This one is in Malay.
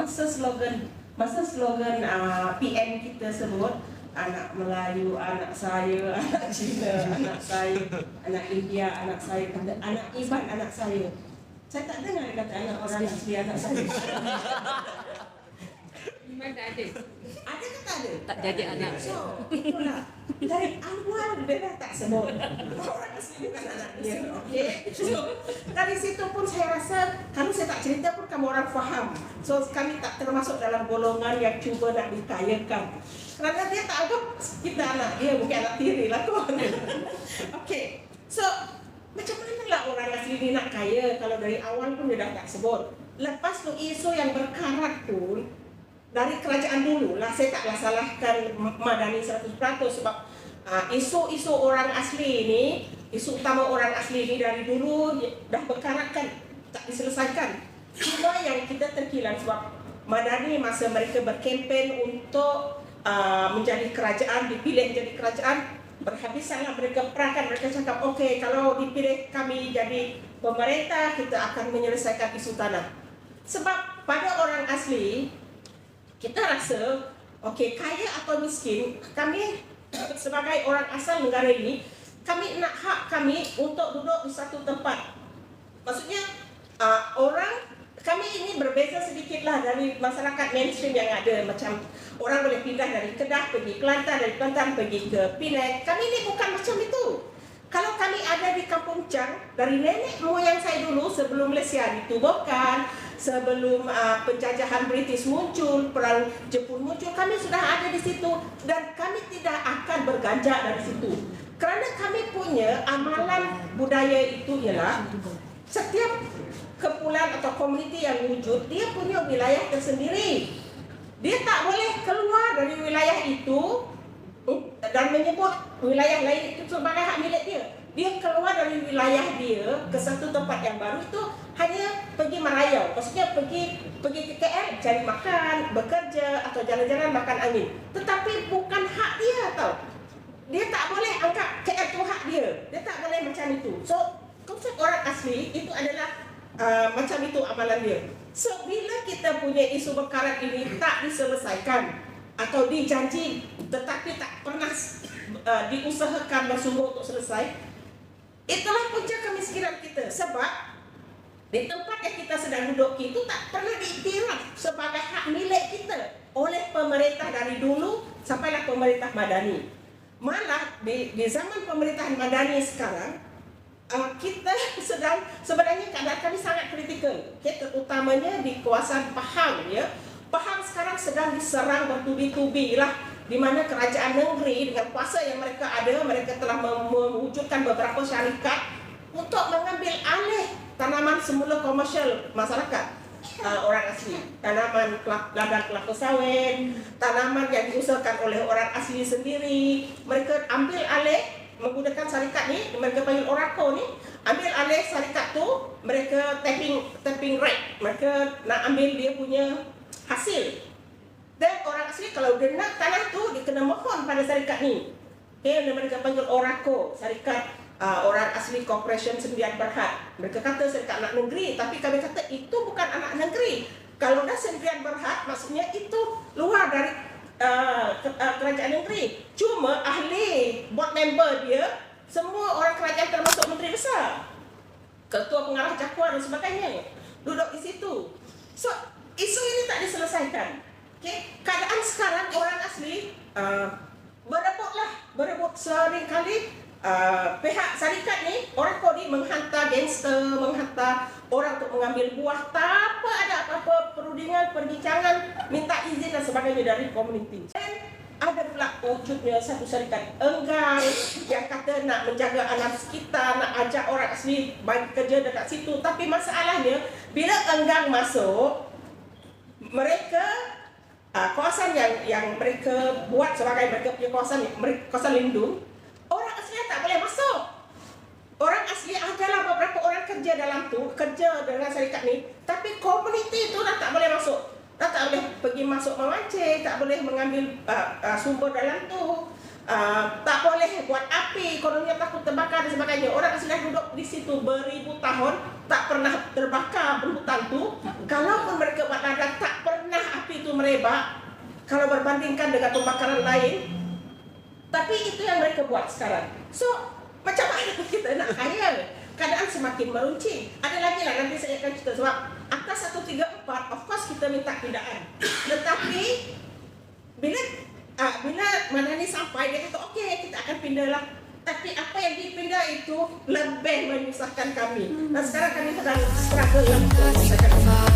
masa slogan PM kita sebut anak Melayu, anak saya, anak Cina, anak saya, anak India, anak saya, anak Iban, anak saya. Saya tak dengar dia kata anak orang asli, anak saya. Iban tak ada. Ada ke tak ada? Tak jadi anak. So, itulah. Dari awal dia dah tak sebut orang asli bukan anak dia. Okay? So, dari situ pun saya rasa kalau saya tak cerita pun kamu orang faham. So, kami tak termasuk dalam golongan yang cuba nak dikayakan. Kerana dia tak anggap kita anak dia, bukan anak tiri lah kot. Okay. So, macam mana lah orang asli ni nak kaya kalau dari awal pun dia dah tak sebut. Lepas tu isu yang berkarat pun dari kerajaan dulu lah, saya taklah salahkan Madani 100% sebab isu-isu orang asli ni, isu utama orang asli ni dari dulu dah berkarat kan, tak diselesaikan. Cuma yang kita terkilan sebab Madani masa mereka berkempen untuk menjadi kerajaan, dipilih menjadi kerajaan, berhabisanlah mereka perangkan, mereka cakap okey, kalau dipilih kami jadi pemerintah, kita akan menyelesaikan isu tanah. Sebab pada orang asli kita rasa okey, kaya atau miskin, kami sebagai orang asal negara ini, kami nak hak kami untuk duduk di satu tempat. Maksudnya kami ini berbeza sedikitlah dari masyarakat mainstream yang ada. Macam orang boleh pindah dari Kedah pergi Kelantan, dari Kelantan pergi ke Penang. Kami ini bukan macam itu. Kalau kami ada di Kampung Chang, dari nenek moyang saya dulu sebelum Malaysia ditubuhkan, sebelum penjajahan British muncul, perang Jepun muncul, kami sudah ada di situ dan kami tidak akan berganjak dari situ. Kerana kami punya amalan budaya itu ialah setiap kumpulan atau komuniti yang wujud, dia punya wilayah tersendiri. Dia tak boleh keluar dari wilayah itu dan menyebut wilayah lain itu sebagai hak milik dia. Dia keluar dari wilayah dia ke satu tempat yang baru itu hanya pergi merayau. Maksudnya pergi ke KL cari makan, bekerja atau jalan-jalan makan angin. Tetapi bukan hak dia tau. Dia tak boleh anggap KL itu hak dia. Dia tak boleh macam itu. So, konsep orang asli itu adalah macam itu amalan dia. So, bila kita punya isu berkarat ini tak diselesaikan atau dijanji tetapi tak pernah diusahakan bersungguh untuk selesai, itulah punca kemiskinan kita. Sebab di tempat yang kita sedang duduk itu tak pernah diiktiraf sebagai hak milik kita oleh pemerintah dari dulu sampailah pemerintah Madani. Malah di zaman pemerintahan Madani sekarang, kita sedang sebenarnya keadaan kami sangat kritikal, terutamanya di kawasan Pahang. Ya, Pahang sekarang sedang diserang bertubi-tubi lah, di mana kerajaan negeri dengan kuasa yang mereka ada, mereka telah mewujudkan beberapa syarikat untuk mengambil alih tanaman semula komersial masyarakat orang asli, tanaman ladang kelapa sawit, tanaman yang diusahakan oleh orang asli sendiri. Mereka ambil alih menggunakan syarikat ni, mereka panggil Oracle ni, ambil alih syarikat tu, mereka tapping right, mereka nak ambil dia punya hasil. Dan orang asli kalau dia nak tanah tu, dia kena mohon pada syarikat ni. Okay, mereka panggil Oracle, syarikat orang asli Corporation Sendirian Berhad. Mereka kata syarikat anak negeri, tapi kami kata itu bukan anak negeri. Kalau dah sendirian berhad, maksudnya itu luar dari kerajaan negeri. Cuma ahli board member dia semua orang kerajaan termasuk menteri besar, ketua pengarah jaguar dan sebagainya duduk di situ. So isu ini tak diselesaikan. Okay? Keadaan sekarang orang asli berebut sering kali. Pihak syarikat ni, orang kodi menghantar gangster, menghantar orang untuk mengambil buah tanpa ada apa-apa perundingan, perbincangan, minta izin dan sebagainya dari komuniti. Dan ada pula wujudnya satu syarikat enggang yang kata nak menjaga alam sekitar, nak ajak orang asli bagi kerja dekat situ. Tapi masalahnya, bila enggang masuk, mereka kawasan yang mereka buat sebagai mereka punya kawasan lindung, orang asli tak boleh masuk. Orang asli adalah beberapa orang kerja dalam tu, kerja dengan syarikat ni, tapi komuniti itu dah tak boleh masuk. Dah tak boleh pergi masuk memancing, tak boleh mengambil sumber dalam tu, tak boleh buat api, kononnya takut terbakar dan sebagainya. Orang asli dah duduk di situ beribu tahun, tak pernah terbakar hutan tu. Kalaupun mereka buat ladang, tak pernah hebat kalau berbandingkan dengan pembakaran lain. Tapi itu yang mereka buat sekarang. So, macam mana kita nak kaya? Keadaan semakin meruncing. Ada lagi lah, nanti saya akan cerita. Sebab Akta 134, of course kita minta pindaan. Tetapi, bila mana ni sampai, dia kata, okey, kita akan pindah lah. Tapi apa yang dipindah itu lebih menyusahkan kami. Dan sekarang kami sedang struggle untuk menyusahkan kami.